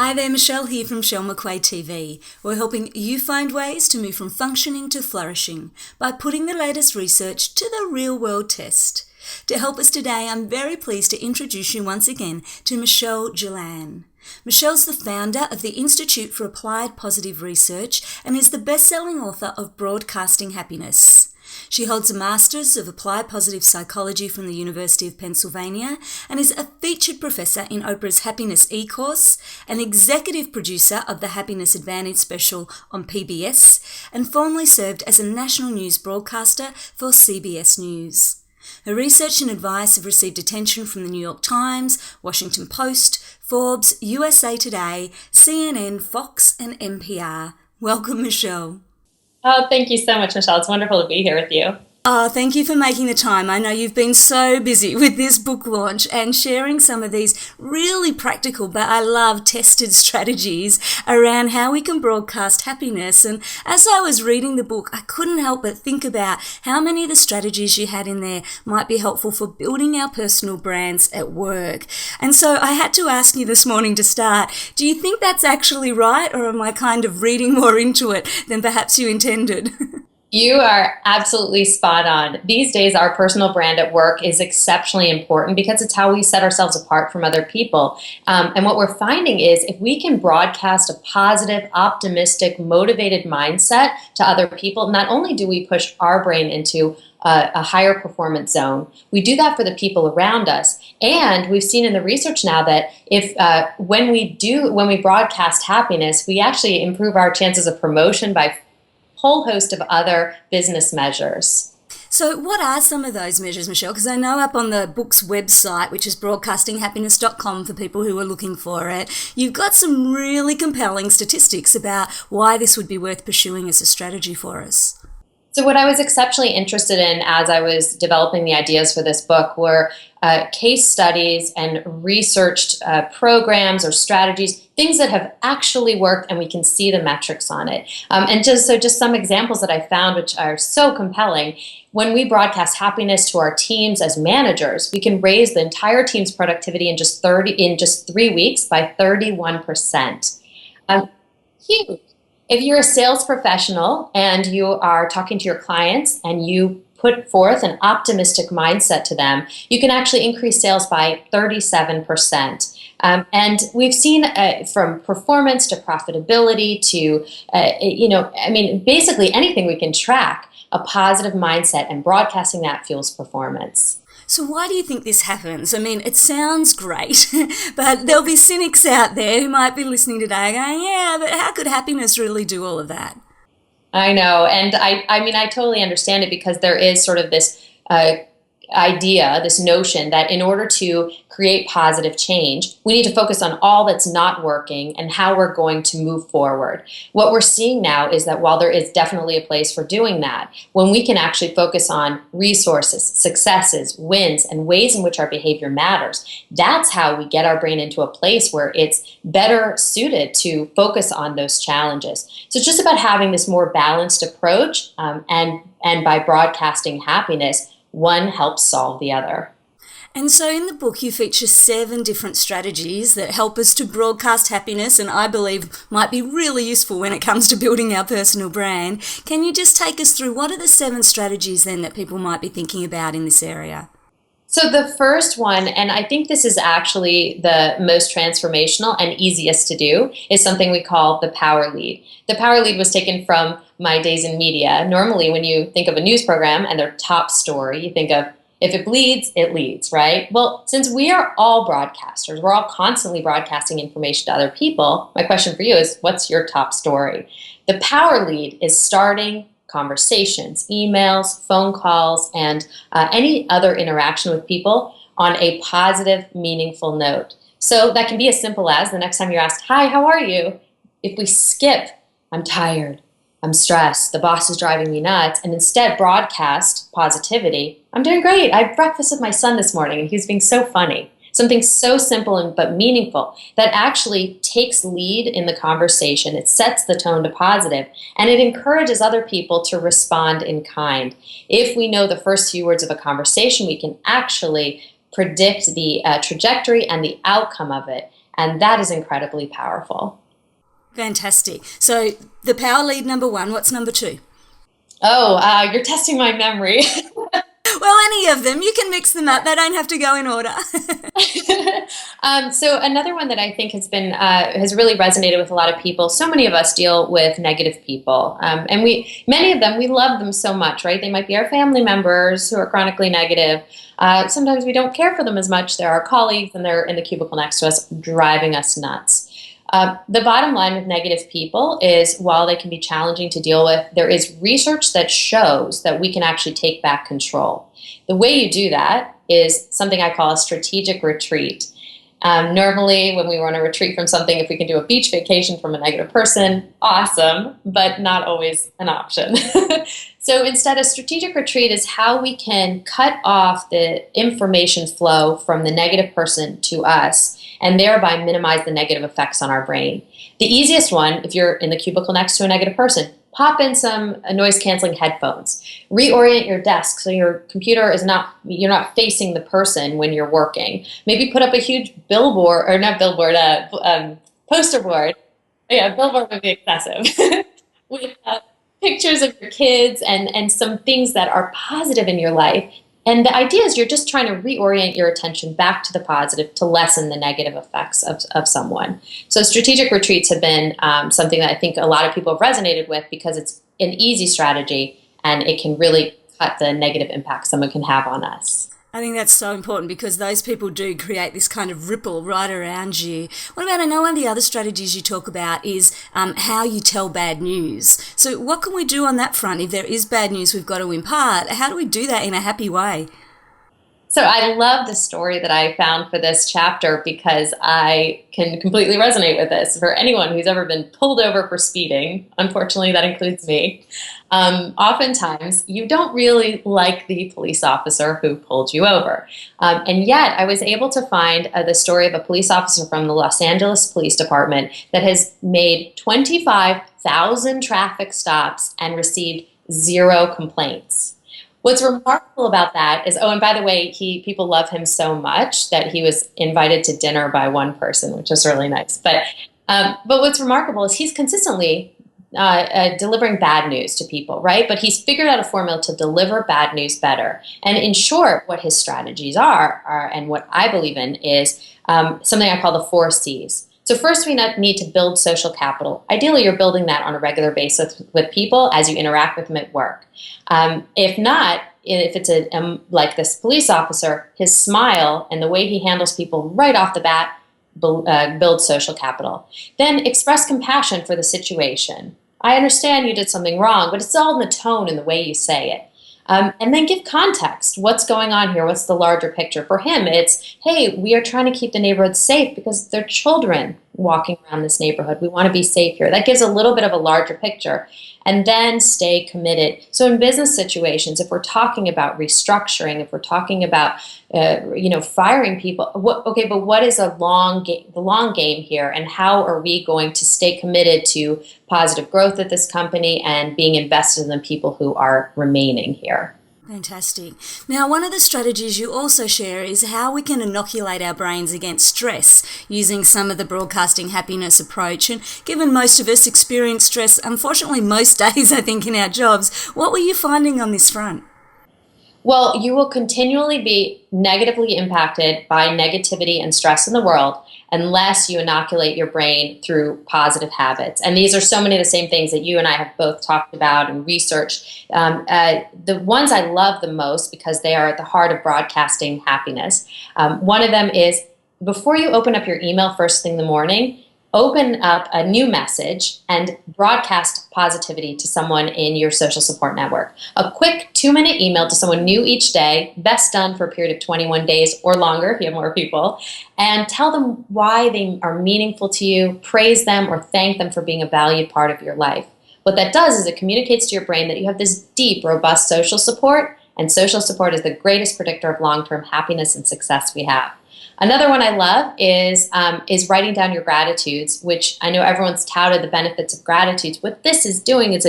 Hi there, Michelle here from Chelle McQuaid TV. We're helping you find ways to move from functioning to flourishing by putting the latest research to the real-world test. To help us today, I'm very pleased to introduce you once again to Michelle Gielan. Michelle's the founder of the Institute for Applied Positive Research and is the best-selling author of Broadcasting Happiness. She holds a Master's of Applied Positive Psychology from the University of Pennsylvania and is a featured professor in Oprah's Happiness E-Course, an executive producer of the Happiness Advantage special on PBS, and formerly served as a national news broadcaster for CBS News. Her research and advice have received attention from the New York Times, Washington Post, Forbes, USA Today, CNN, Fox, and NPR. Welcome, Michelle. Oh, thank you so much, Michelle. It's wonderful to be here with you. Oh, thank you for making the time. I know you've been so busy with this book launch and sharing some of these really practical, but I love tested strategies around how we can broadcast happiness. And as I was reading the book, I couldn't help but think about how many of the strategies you had in there might be helpful for building our personal brands at work. And so I had to ask you this morning to start, do you think that's actually right, or am I kind of reading more into it than perhaps you intended? You are absolutely spot on. These days, our personal brand at work is exceptionally important because it's how we set ourselves apart from other people. And what we're finding is if we can broadcast a positive, optimistic, motivated mindset to other people, not only do we push our brain into a higher performance zone, we do that for the people around us. And we've seen in the research now that if when we broadcast happiness, we actually improve our chances of promotion by whole host of other business measures. So what are some of those measures, Michelle? Because I know up on the book's website, which is broadcastinghappiness.com for people who are looking for it, you've got some really compelling statistics about why this would be worth pursuing as a strategy for us. So what I was exceptionally interested in as I was developing the ideas for this book were case studies and researched programs or strategies, things that have actually worked and we can see the metrics on it. And just some examples that I found which are so compelling. When we broadcast happiness to our teams as managers, we can raise the entire team's productivity in just 3 weeks by 31%. Huge. If you're a sales professional and you are talking to your clients and you put forth an optimistic mindset to them, you can actually increase sales by 37%. And we've seen from performance to profitability to, basically anything we can track, a positive mindset, and broadcasting that fuels performance. So why do you think this happens? I mean, it sounds great, but there'll be cynics out there who might be listening today going, yeah, but how could happiness really do all of that? I know, and I totally understand it because there is sort of this idea, this notion that in order to create positive change, we need to focus on all that's not working and how we're going to move forward. What we're seeing now is that while there is definitely a place for doing that, when we can actually focus on resources, successes, wins, and ways in which our behavior matters, that's how we get our brain into a place where it's better suited to focus on those challenges. So it's just about having this more balanced approach, and by broadcasting happiness, one helps solve the other. And so in the book, you feature 7 different strategies that help us to broadcast happiness and I believe might be really useful when it comes to building our personal brand. Can you just take us through what are the 7 strategies then that people might be thinking about in this area? So the first one, and I think this is actually the most transformational and easiest to do, is something we call the power lead. The power lead was taken from my days in media. Normally, when you think of a news program and their top story, you think of, if it bleeds, it leads, right? Well, since we are all broadcasters, we're all constantly broadcasting information to other people, my question for you is, what's your top story? The power lead is starting conversations, emails, phone calls, and any other interaction with people on a positive, meaningful note. So that can be as simple as the next time you're asked, hi, how are you? If we skip, I'm tired, I'm stressed, the boss is driving me nuts, and instead broadcast positivity, I'm doing great, I had breakfast with my son this morning and he's being so funny. Something so simple but meaningful that actually takes lead in the conversation. It sets the tone to positive, and it encourages other people to respond in kind. If we know the first few words of a conversation, we can actually predict the trajectory and the outcome of it. And that is incredibly powerful. Fantastic. So the power lead number one, what's number two? Oh, you're testing my memory. Well, any of them. You can mix them up. They don't have to go in order. So another one that I think has really resonated with a lot of people. So many of us deal with negative people, and many of them, we love them so much, right? They might be our family members who are chronically negative. Sometimes we don't care for them as much. They're our colleagues, and they're in the cubicle next to us, driving us nuts. The bottom line with negative people is, while they can be challenging to deal with, there is research that shows that we can actually take back control. The way you do that is something I call a strategic retreat. Normally, when we want to retreat from something, if we can do a beach vacation from a negative person, awesome, but not always an option. So instead, a strategic retreat is how we can cut off the information flow from the negative person to us, and thereby minimize the negative effects on our brain. The easiest one, if you're in the cubicle next to a negative person, pop in some noise-canceling headphones. Reorient your desk so your computer you're not facing the person when you're working. Maybe put up a huge poster board. Yeah, billboard would be excessive. With pictures of your kids and some things that are positive in your life. And the idea is you're just trying to reorient your attention back to the positive to lessen the negative effects of someone. So strategic retreats have been something that I think a lot of people have resonated with, because it's an easy strategy and it can really cut the negative impact someone can have on us. I think that's so important, because those people do create this kind of ripple right around you. What about, I know one of the other strategies you talk about is how you tell bad news. So what can we do on that front? If there is bad news we've got to impart, how do we do that in a happy way? So I love the story that I found for this chapter, because I can completely resonate with this. For anyone who's ever been pulled over for speeding, unfortunately that includes me, oftentimes you don't really like the police officer who pulled you over. And yet I was able to find the story of a police officer from the Los Angeles Police Department that has made 25,000 traffic stops and received 0 complaints. What's remarkable about that is, oh, and by the way, people love him so much that he was invited to dinner by one person, which was really nice. But what's remarkable is he's consistently delivering bad news to people, right? But he's figured out a formula to deliver bad news better. And in short, what his strategies are and what I believe in is something I call the 4 C's. So first, we need to build social capital. Ideally, you're building that on a regular basis with people as you interact with them at work. If not, if it's like this police officer, his smile and the way he handles people right off the bat builds social capital. Then express compassion for the situation. I understand you did something wrong, but it's all in the tone and the way you say it. And then give context. What's going on here? What's the larger picture? For him, it's, hey, we are trying to keep the neighborhood safe because there are children walking around this neighborhood. We want to be safe here. That gives a little bit of a larger picture. And then stay committed. So in business situations, if we're talking about restructuring, if we're talking about firing people, but what is the long game here, and how are we going to stay committed to positive growth at this company and being invested in the people who are remaining here? Fantastic. Now, one of the strategies you also share is how we can inoculate our brains against stress using some of the broadcasting happiness approach. And given most of us experience stress, unfortunately, most days, I think, in our jobs, what were you finding on this front? Well, you will continually be negatively impacted by negativity and stress in the world unless you inoculate your brain through positive habits. And these are so many of the same things that you and I have both talked about and researched. The ones I love the most, because they are at the heart of broadcasting happiness. One of them is, before you open up your email first thing in the morning, open up a new message and broadcast positivity to someone in your social support network. A quick 2-minute email to someone new each day, best done for a period of 21 days or longer if you have more people, and tell them why they are meaningful to you, praise them, or thank them for being a valued part of your life. What that does is it communicates to your brain that you have this deep, robust social support, and social support is the greatest predictor of long-term happiness and success we have. Another one I love is writing down your gratitudes, which I know everyone's touted the benefits of gratitudes. What this is doing is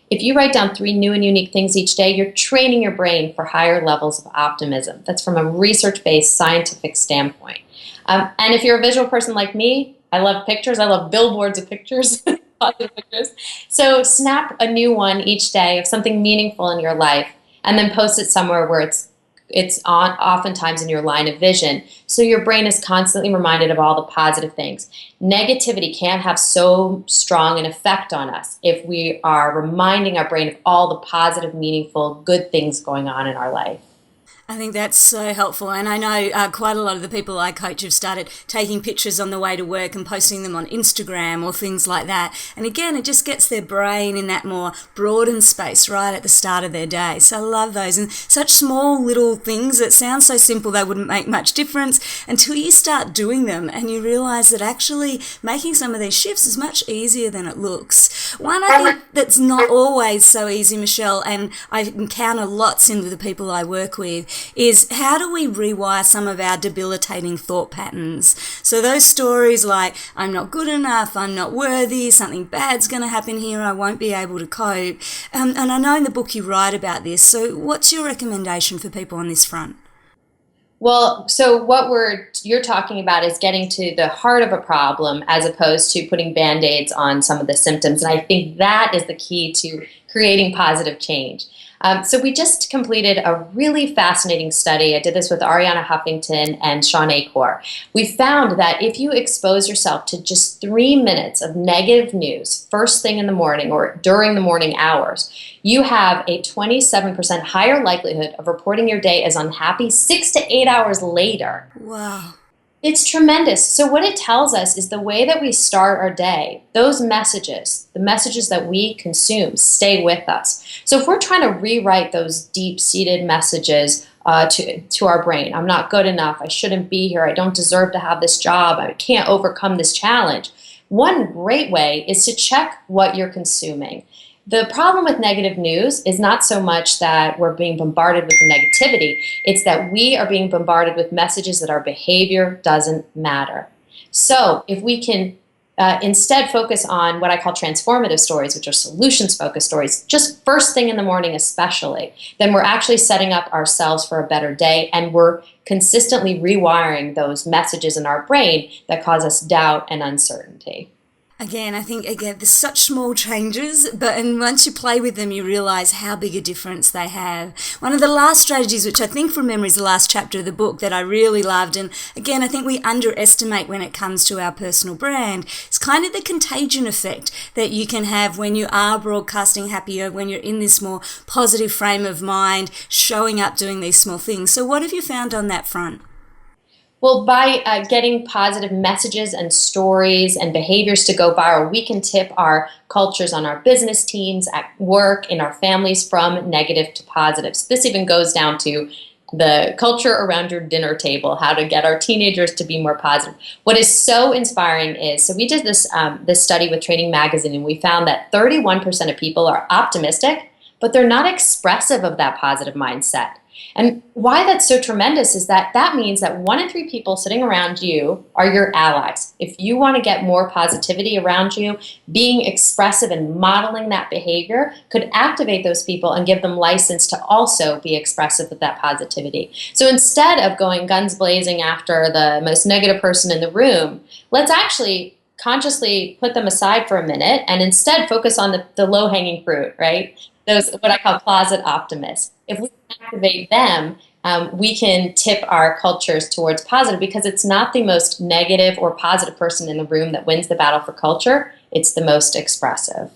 If you write down 3 new and unique things each day, you're training your brain for higher levels of optimism. That's from a research-based scientific standpoint. And if you're a visual person like me, I love pictures. I love billboards of pictures, positive pictures. So snap a new one each day of something meaningful in your life, and then post it somewhere where it's on, oftentimes in your line of vision, so your brain is constantly reminded of all the positive things. Negativity can't have so strong an effect on us if we are reminding our brain of all the positive, meaningful, good things going on in our life. I think that's so helpful, and I know quite a lot of the people I coach have started taking pictures on the way to work and posting them on Instagram or things like that. And again, it just gets their brain in that more broadened space right at the start of their day. So I love those, and such small little things that sound so simple they wouldn't make much difference until you start doing them and you realise that actually making some of these shifts is much easier than it looks. One I think that's not always so easy, Michelle, and I encounter lots in the people I work with, is how do we rewire some of our debilitating thought patterns? So those stories like, I'm not good enough, I'm not worthy, something bad's going to happen here, I won't be able to cope. And I know in the book you write about this. So what's your recommendation for people on this front? Well, so what you're talking about is getting to the heart of a problem as opposed to putting Band-Aids on some of the symptoms. And I think that is the key to creating positive change. So we just completed a really fascinating study. I did this with Ariana Huffington and Sean Acor. We found that if you expose yourself to just 3 minutes of negative news first thing in the morning or during the morning hours, you have a 27% higher likelihood of reporting your day as unhappy 6 to 8 hours later. Wow. It's tremendous. So what it tells us is the way that we start our day, those messages, the messages that we consume, stay with us. So if we're trying to rewrite those deep-seated messages to our brain, I'm not good enough, I shouldn't be here, I don't deserve to have this job, I can't overcome this challenge, one great way is to check what you're consuming. The problem with negative news is not so much that we're being bombarded with the negativity, it's that we are being bombarded with messages that our behavior doesn't matter. So if we can instead focus on what I call transformative stories, which are solutions-focused stories, just first thing in the morning especially, then we're actually setting up ourselves for a better day, and we're consistently rewiring those messages in our brain that cause us doubt and uncertainty. Again, I think, there's such small changes, and once you play with them, you realise how big a difference they have. One of the last strategies, which I think from memory is the last chapter of the book that I really loved, and again, I think we underestimate when it comes to our personal brand, is kind of the contagion effect that you can have when you are broadcasting happier, when you're in this more positive frame of mind, showing up, doing these small things. So what have you found on that front? Well, by getting positive messages and stories and behaviors to go viral, we can tip our cultures on our business teams, at work, in our families from negative to positive. So this even goes down to the culture around your dinner table, how to get our teenagers to be more positive. What is so inspiring is, so we did this study with Trading Magazine, and we found that 31% of people are optimistic, but they're not expressive of that positive mindset. And why that's so tremendous is that that means that 1 in 3 people sitting around you are your allies. If you want to get more positivity around you, being expressive and modeling that behavior could activate those people and give them license to also be expressive with that positivity. So instead of going guns blazing after the most negative person in the room, let's actually consciously put them aside for a minute and instead focus on the low-hanging fruit, right? Those, what I call closet optimists. If we activate them, we can tip our cultures towards positive, because it's not the most negative or positive person in the room that wins the battle for culture. It's the most expressive.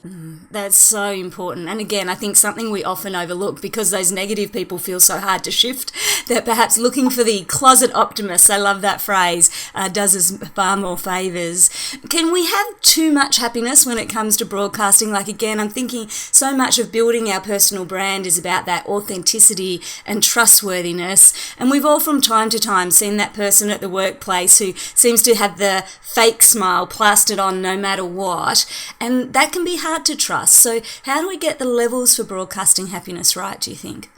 That's so important. And again, I think something we often overlook because those negative people feel so hard to shift, that perhaps looking for the closet optimist, I love that phrase, does us far more favours. Can we have too much happiness when it comes to broadcasting? Like, again, I'm thinking so much of building our personal brand is about that authenticity and trustworthiness. And we've all from time to time seen that person at the workplace who seems to have the fake smile plastered on no matter what. And that can be hard to trust. So how do we get the levels for broadcasting happiness right, do you think?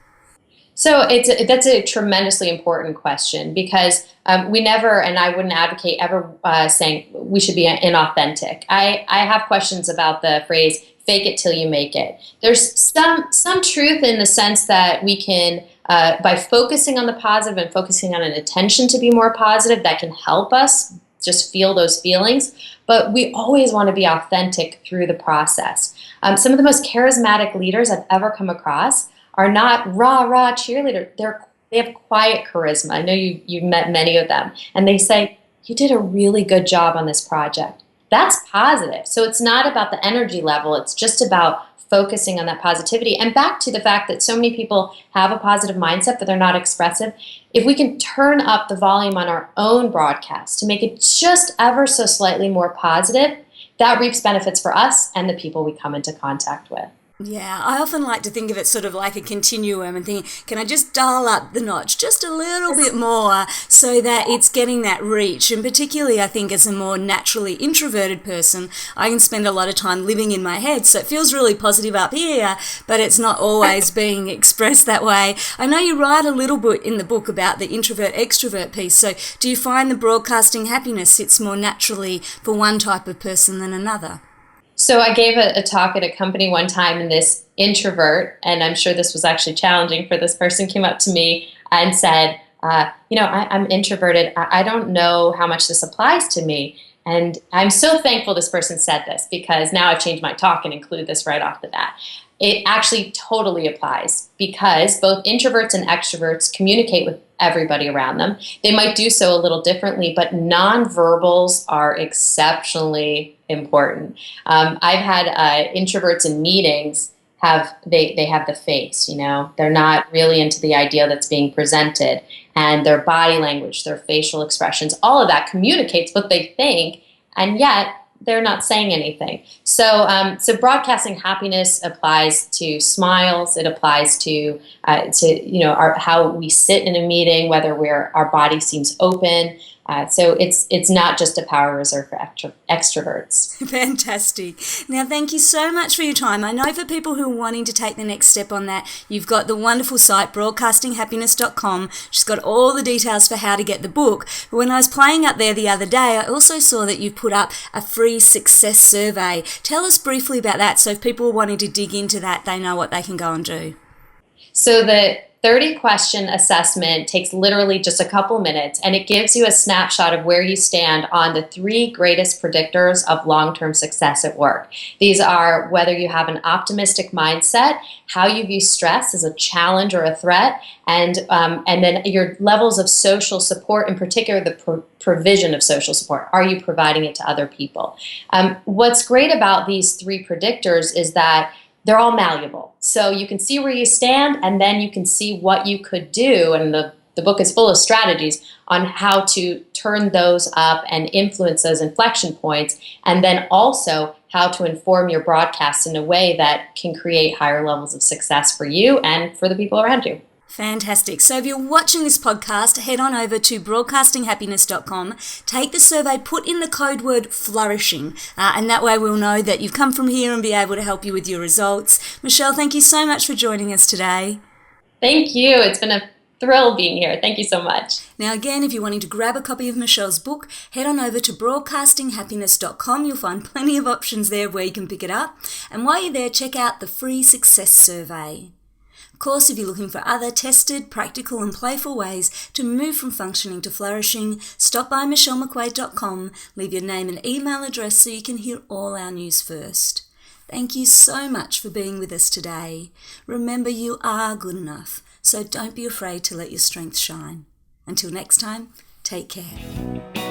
So that's a tremendously important question, because we never, and I wouldn't advocate ever saying we should be inauthentic. I have questions about the phrase fake it till you make it. There's some truth in the sense that we can, by focusing on the positive and focusing on an intention to be more positive, that can help us just feel those feelings. But we always want to be authentic through the process. Some of the most charismatic leaders I've ever come across are not rah-rah cheerleaders. They have quiet charisma. I know you've met many of them. And they say, you did a really good job on this project. That's positive. So it's not about the energy level. It's just about focusing on that positivity. And back to the fact that so many people have a positive mindset, but they're not expressive. If we can turn up the volume on our own broadcast to make it just ever so slightly more positive, that reaps benefits for us and the people we come into contact with. Yeah, I often like to think of it sort of like a continuum and think, can I just dial up the notch just a little bit more so that it's getting that reach? And particularly, I think as a more naturally introverted person, I can spend a lot of time living in my head. So it feels really positive up here, but it's not always being expressed that way. I know you write a little bit in the book about the introvert-extrovert piece. So do you find the broadcasting happiness sits more naturally for one type of person than another? So I gave a talk at a company one time, and this introvert, and I'm sure this was actually challenging for this person, came up to me and said, I'm introverted. I don't know how much this applies to me. And I'm so thankful this person said this, because now I've changed my talk and include this right off the bat. It actually totally applies, because both introverts and extroverts communicate with everybody around them. They might do so a little differently, but nonverbals are exceptionally important. I've had introverts in meetings they have the face, they're not really into the idea that's being presented, and their body language, their facial expressions, all of that communicates what they think, and yet they're not saying anything. So broadcasting happiness applies to smiles. It applies to how we sit in a meeting, whether our body seems open. So it's not just a power reserve for extroverts. Fantastic. Now, thank you so much for your time. I know for people who are wanting to take the next step on that, you've got the wonderful site, broadcastinghappiness.com. She's got all the details for how to get the book. But when I was playing up there the other day, I also saw that you put up a free success survey. Tell us briefly about that, so if people are wanting to dig into that, they know what they can go and do. So the 30-question assessment takes literally just a couple minutes, and it gives you a snapshot of where you stand on the 3 greatest predictors of long-term success at work. These are whether you have an optimistic mindset, how you view stress as a challenge or a threat, and then your levels of social support, in particular the provision of social support. Are you providing it to other people? What's great about these 3 predictors is that they're all malleable. So you can see where you stand, and then you can see what you could do. And the book is full of strategies on how to turn those up and influence those inflection points, and then also how to inform your broadcast in a way that can create higher levels of success for you and for the people around you. Fantastic. So if you're watching this podcast, head on over to broadcastinghappiness.com, take the survey, put in the code word flourishing, and that way we'll know that you've come from here and be able to help you with your results. Michelle, thank you so much for joining us today. Thank you. It's been a thrill being here. Thank you so much. Now again, if you're wanting to grab a copy of Michelle's book, head on over to broadcastinghappiness.com. You'll find plenty of options there where you can pick it up. And while you're there, check out the free success survey. Of course, if you're looking for other tested, practical and playful ways to move from functioning to flourishing, stop by michellemcquaid.com, leave your name and email address so you can hear all our news first. Thank you so much for being with us today. Remember, you are good enough, so don't be afraid to let your strength shine. Until next time, take care.